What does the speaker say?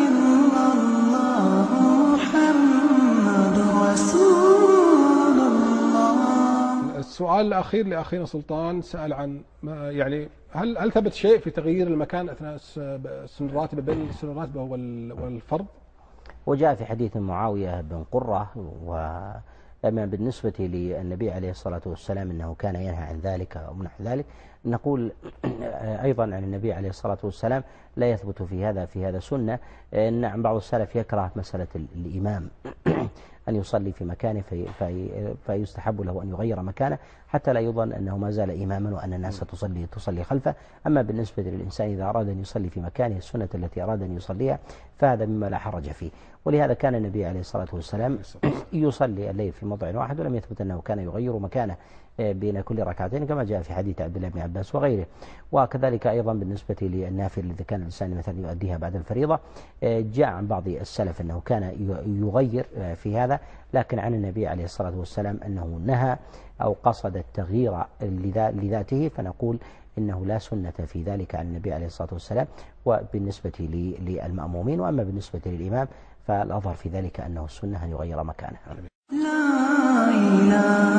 إلا الله محمد رسول الله. السؤال الأخير لأخينا سلطان سأل عن يعني هل ثبت شيء في تغيير المكان أثناء سن الراتبة بين سن الراتبة والفرض؟ وجاء في حديث معاوية بن قرة، وأما بالنسبة للنبي عليه الصلاة والسلام أنه كان ينهى عن ذلك أو منع ذلك، نقول أيضا عن النبي عليه الصلاة والسلام لا يثبت في هذا سنة. نعم، بعض السلف يكره مسألة الإمام أن يصلي في مكانه فيستحب له أن يغير مكانه حتى لا يظن أنه ما زال إماما وأن الناس تصلي خلفه. أما بالنسبة للإنسان إذا أراد أن يصلي في مكانه السنة التي أراد أن يصليها فهذا مما لا حرج فيه. ولهذا كان النبي عليه الصلاة والسلام يصلي الليل في موضع واحد، ولم يثبت أنه كان يغير مكانه بين كل ركعتين كما جاء في حديث عبد الله بن عباس وغيره. وكذلك أيضا بالنسبة للنافل إذا كان الإنسان مثلا يؤديها بعد الفريضة، جاء عن بعض السلف أنه كان يغير في هذا، لكن عن النبي عليه الصلاة والسلام أنه نهى أو قصد التغيير لذاته، فنقول إنه لا سنة في ذلك عن النبي عليه الصلاة والسلام وبالنسبة للمأمومين. وأما بالنسبة للإمام فالأظهر في ذلك أنه السنة أن يغير مكانه. لا إله